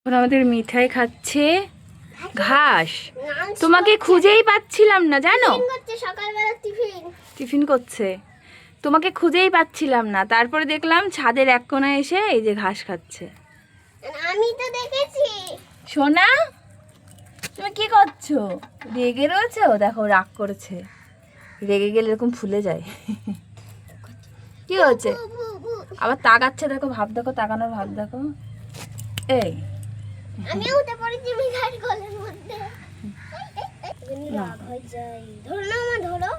এখন আমাদের মিঠাই খাচ্ছে ঘাস। তোমাকে খুঁজেই পাচ্ছিলাম না জানো। সকালবেলা টিফিন করছে, তোমাকে খুঁজেই পাচ্ছিলাম না। তারপরে দেখলাম ছাদের এক কোণায় এসে এই যে ঘাস খাচ্ছে। আমি তো দেখেছি। সোনা, তুমি কি করছো? রেগে রয়েছো? দেখো রাগ করেছে। রেগে গেলে এরকম ফুলে যায়। কি হচ্ছে? আবার তাকাচ্ছে, দেখো ভাব, দেখো তাকানোর ভাব দেখো। এই আমি উঠে পড়েছি মিঠাইয়ের গলের মধ্যে। রাগ হয়ে যায়। ধরো না মা, ধরো।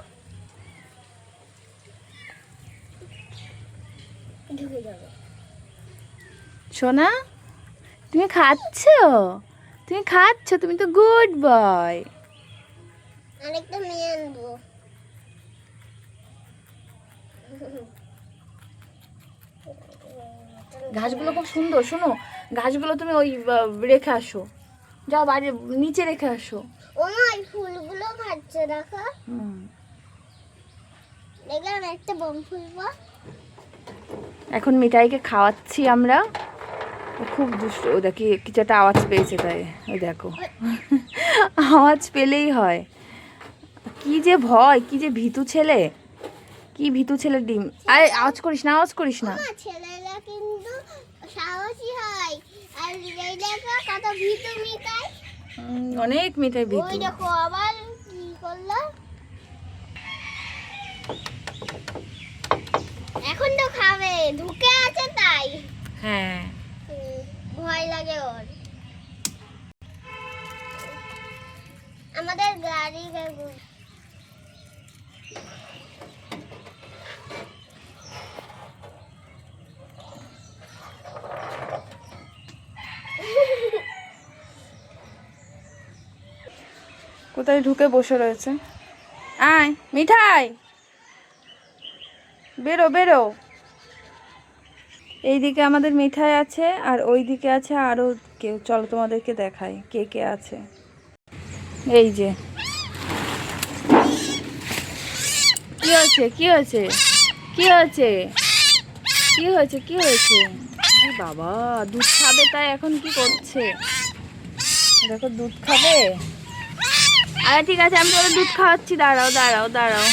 ঢুকে যাবে। সোনা, তুমি খাচ্ছো? তুমি খাচ্ছো? তুমি তো গুড বয়। আরেকটা নিয়ে আনবো। ঘাসগুলো খুব সুন্দর। শোনো, ঘাসগুলো তুমি ওই রেখে আসো, যাও বাইরে নিচে রেখে আসো। ও মা, এই ফুলগুলো খাচ্ছে দেখো। দেখলাম একটা বোম ফুলবো। এখন মিঠাইকে খাওয়াচ্ছি আমরা। ও খুব দুষ্ট। ও দেখি কিছু একটা আওয়াজ পেয়েছে, তাই ওই দেখো আওয়াজ পেলেই হয়। কি যে ভয়, কি যে ভীতু ছেলে, কি ভীতু ছেলে ডিম। আরে আওয়াজ করিস না, আওয়াজ করিস না। মা, ছেলেরা কিন্তু সাহসী হয়, আর এই দেখো কত ভীতু মিঠাই। অনেক মিঠাই ভীতু। ওই দেখো আবার কি করলো। এখন তো খাবে, ঢুকে আছে তাই। হ্যাঁ, ভয় লাগে ওর। আমাদের গাড়ি কোথায় ঢুকে বসে রয়েছে। আয় মিঠাই, বেরো বেরো। এইদিকে আমাদের মিঠাই আছে, আর ওই দিকে আছে আরো কেউ। চলো তোমাদেরকে দেখাই কে কে আছে। এই যে, কি হয়েছে, কি হয়েছে, কি হয়েছে, কি হয়েছে, কি হয়েছে? আরে বাবা, দুধ খাবে তাই এখন কি করছে দেখো, দুধ খাবে। আরে ঠিক আছে, আমি তোর দুধ খাওয়াচ্ছি, দাঁড়াও দাঁড়াও দাঁড়াও।